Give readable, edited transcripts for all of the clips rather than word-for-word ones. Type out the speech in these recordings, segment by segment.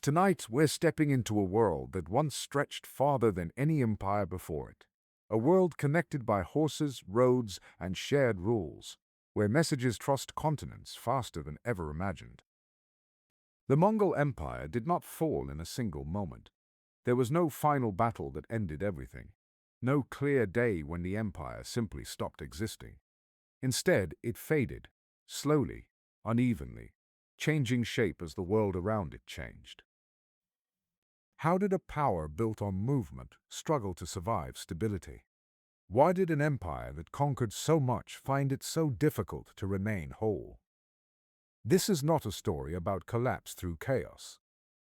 Tonight, we're stepping into a world that once stretched farther than any empire before it. A world connected by horses, roads, and shared rules, where messages crossed continents faster than ever imagined. The Mongol Empire did not fall in a single moment. There was no final battle that ended everything. No clear day when the empire simply stopped existing. Instead, it faded, slowly, unevenly, changing shape as the world around it changed. How did a power built on movement struggle to survive stability? Why did an empire that conquered so much find it so difficult to remain whole? This is not a story about collapse through chaos.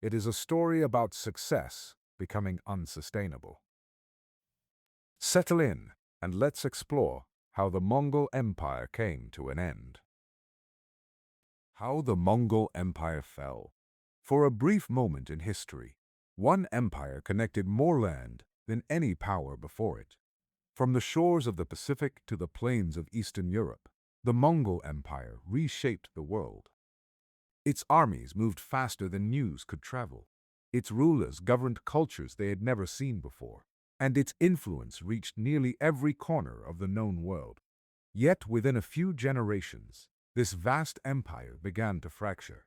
It is a story about success becoming unsustainable. Settle in and let's explore how the Mongol Empire came to an end. How the Mongol Empire fell. For a brief moment in history, one empire connected more land than any power before it. From the shores of the Pacific to the plains of Eastern Europe, the Mongol Empire reshaped the world. Its armies moved faster than news could travel. Its rulers governed cultures they had never seen before, and its influence reached nearly every corner of the known world. Yet within a few generations, this vast empire began to fracture.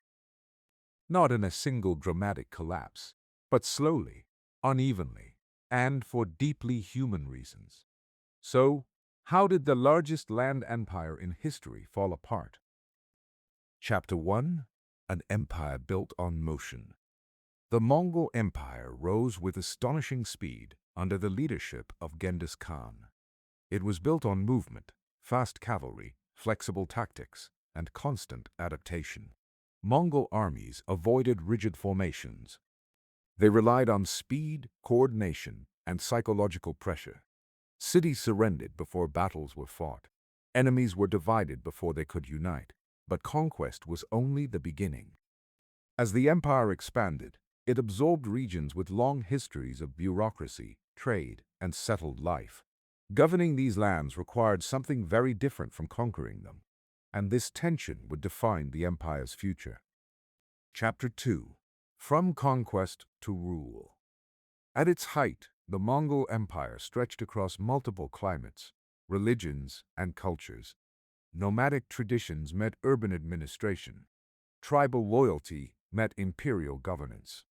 Not in a single dramatic collapse, but slowly, unevenly, and for deeply human reasons. So, how did the largest land empire in history fall apart? Chapter 1: An Empire Built on Motion. The Mongol Empire rose with astonishing speed under the leadership of Genghis Khan. It was built on movement, fast cavalry, flexible tactics, and constant adaptation. Mongol armies avoided rigid formations. They relied on speed, coordination, and psychological pressure. Cities surrendered before battles were fought. Enemies were divided before they could unite. But conquest was only the beginning. As the empire expanded, it absorbed regions with long histories of bureaucracy, trade, and settled life. Governing these lands required something very different from conquering them, and this tension would define the empire's future. Chapter 2: From Conquest to Rule. At its height, the Mongol Empire stretched across multiple climates, religions, and cultures. Nomadic traditions met urban administration. Tribal loyalty met imperial governance.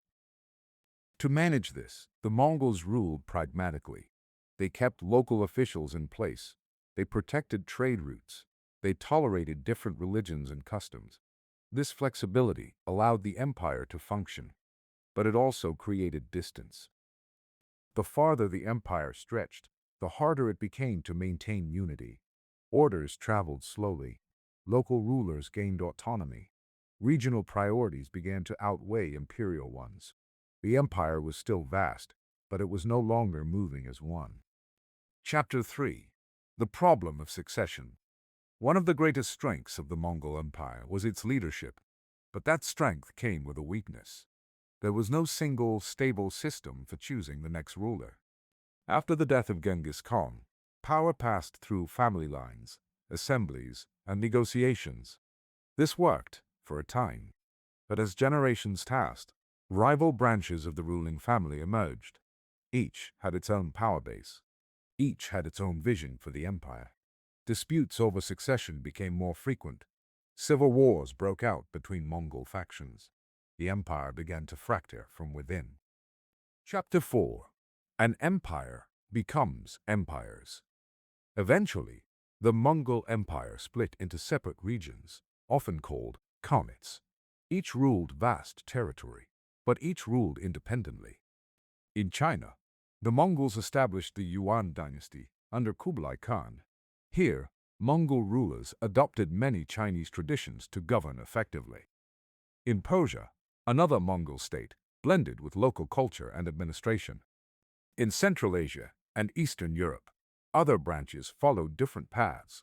To manage this, the Mongols ruled pragmatically. They kept local officials in place. They protected trade routes. They tolerated different religions and customs. This flexibility allowed the empire to function, but it also created distance. The farther the empire stretched, the harder it became to maintain unity. Orders traveled slowly. Local rulers gained autonomy. Regional priorities began to outweigh imperial ones. The empire was still vast, but it was no longer moving as one. Chapter 3: The Problem of Succession. One of the greatest strengths of the Mongol Empire was its leadership, but that strength came with a weakness. There was no single, stable system for choosing the next ruler. After the death of Genghis Khan, power passed through family lines, assemblies, and negotiations. This worked for a time, but as generations passed, rival branches of the ruling family emerged. Each had its own power base. Each had its own vision for the empire. Disputes over succession became more frequent. Civil wars broke out between Mongol factions. The empire began to fracture from within. Chapter 4: An Empire Becomes Empires. Eventually, the Mongol Empire split into separate regions, often called khanates. Each ruled vast territory, but each ruled independently. In China, the Mongols established the Yuan dynasty under Kublai Khan. Here, Mongol rulers adopted many Chinese traditions to govern effectively. In Persia, another Mongol state blended with local culture and administration. In Central Asia and Eastern Europe, other branches followed different paths.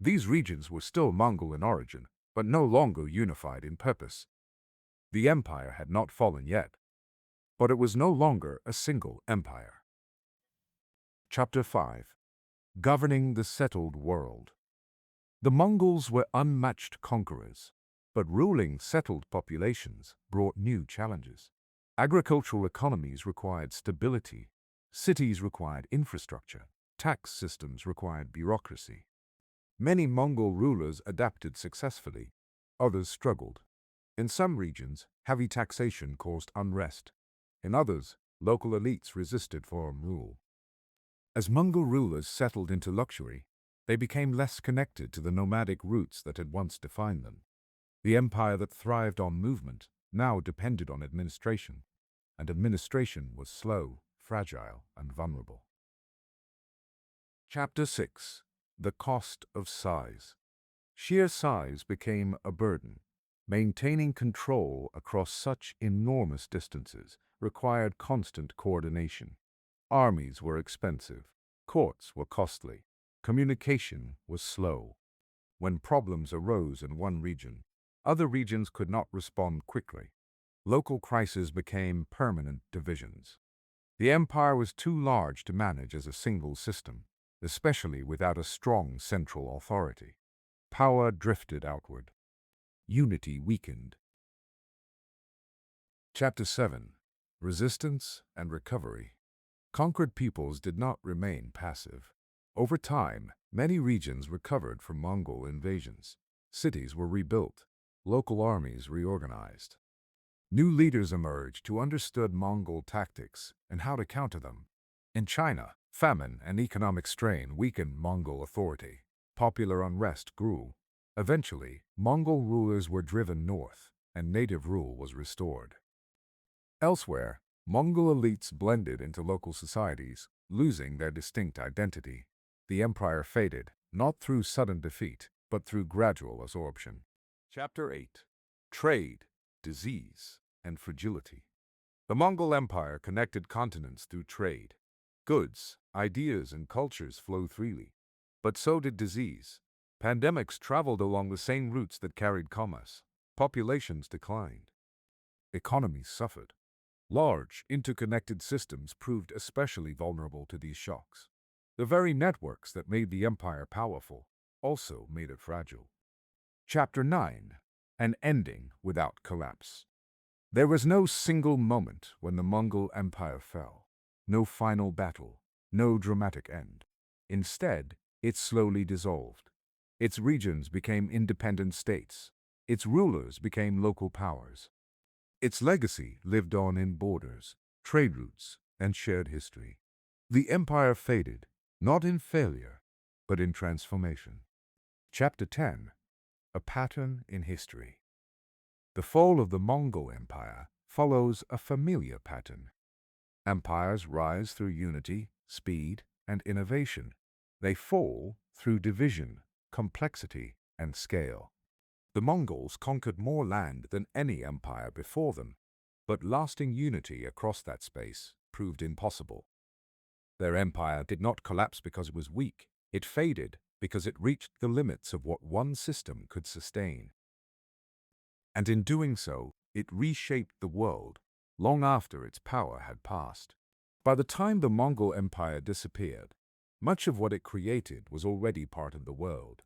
These regions were still Mongol in origin, but no longer unified in purpose. The empire had not fallen yet, but it was no longer a single empire. Chapter 5: Governing the Settled World. The Mongols were unmatched conquerors, but ruling settled populations brought new challenges. Agricultural economies required stability. Cities required infrastructure. Tax systems required bureaucracy. Many Mongol rulers adapted successfully. Others struggled. In some regions, heavy taxation caused unrest. In others, local elites resisted foreign rule. As Mongol rulers settled into luxury, they became less connected to the nomadic roots that had once defined them. The empire that thrived on movement now depended on administration, and administration was slow, fragile, and vulnerable. Chapter 6. The Cost of Size. Sheer size became a burden. Maintaining control across such enormous distances required constant coordination. Armies were expensive. Courts were costly. Communication was slow. When problems arose in one region, other regions could not respond quickly. Local crises became permanent divisions. The empire was too large to manage as a single system, especially without a strong central authority. Power drifted outward. Unity weakened. Chapter 7. Resistance and Recovery. Conquered peoples did not remain passive. Over time, many regions recovered from Mongol invasions. Cities were rebuilt. Local armies reorganized. New leaders emerged who understood Mongol tactics and how to counter them. In China, famine and economic strain weakened Mongol authority. Popular unrest grew. Eventually, Mongol rulers were driven north, and native rule was restored. Elsewhere, Mongol elites blended into local societies, losing their distinct identity. The empire faded, not through sudden defeat, but through gradual absorption. Chapter 8. Trade, Disease, and Fragility. The Mongol Empire connected continents through trade. Goods, ideas, and cultures flowed freely. But so did disease. Pandemics traveled along the same routes that carried commerce. Populations declined. Economies suffered. Large, interconnected systems proved especially vulnerable to these shocks. The very networks that made the empire powerful also made it fragile. Chapter 9. An Ending Without Collapse. There was no single moment when the Mongol Empire fell. No final battle. No dramatic end. Instead, it slowly dissolved. Its regions became independent states. Its rulers became local powers. Its legacy lived on in borders, trade routes, and shared history. The empire faded, not in failure, but in transformation. Chapter 10. A Pattern in History. The fall of the Mongol Empire follows a familiar pattern. Empires rise through unity, speed, and innovation. They fall through division, complexity, and scale. The Mongols conquered more land than any empire before them, but lasting unity across that space proved impossible. Their empire did not collapse because it was weak. It faded because it reached the limits of what one system could sustain. And in doing so, it reshaped the world long after its power had passed. By the time the Mongol Empire disappeared, much of what it created was already part of the world.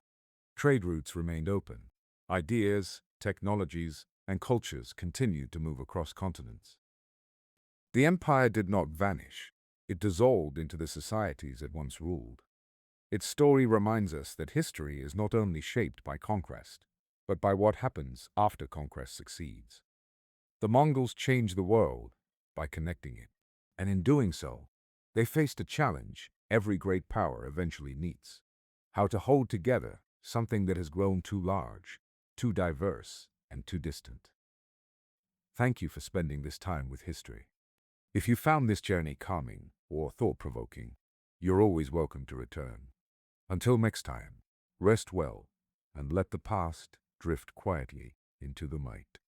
Trade routes remained open. Ideas, technologies, and cultures continued to move across continents. The empire did not vanish. It dissolved into the societies it once ruled. Its story reminds us that history is not only shaped by conquest, but by what happens after conquest succeeds. The Mongols changed the world by connecting it, and in doing so, they faced a challenge every great power eventually meets: how to hold together something that has grown too large, too diverse, and too distant. Thank you for spending this time with history. If you found this journey calming or thought-provoking, you're always welcome to return. Until next time, rest well and let the past drift quietly into the night.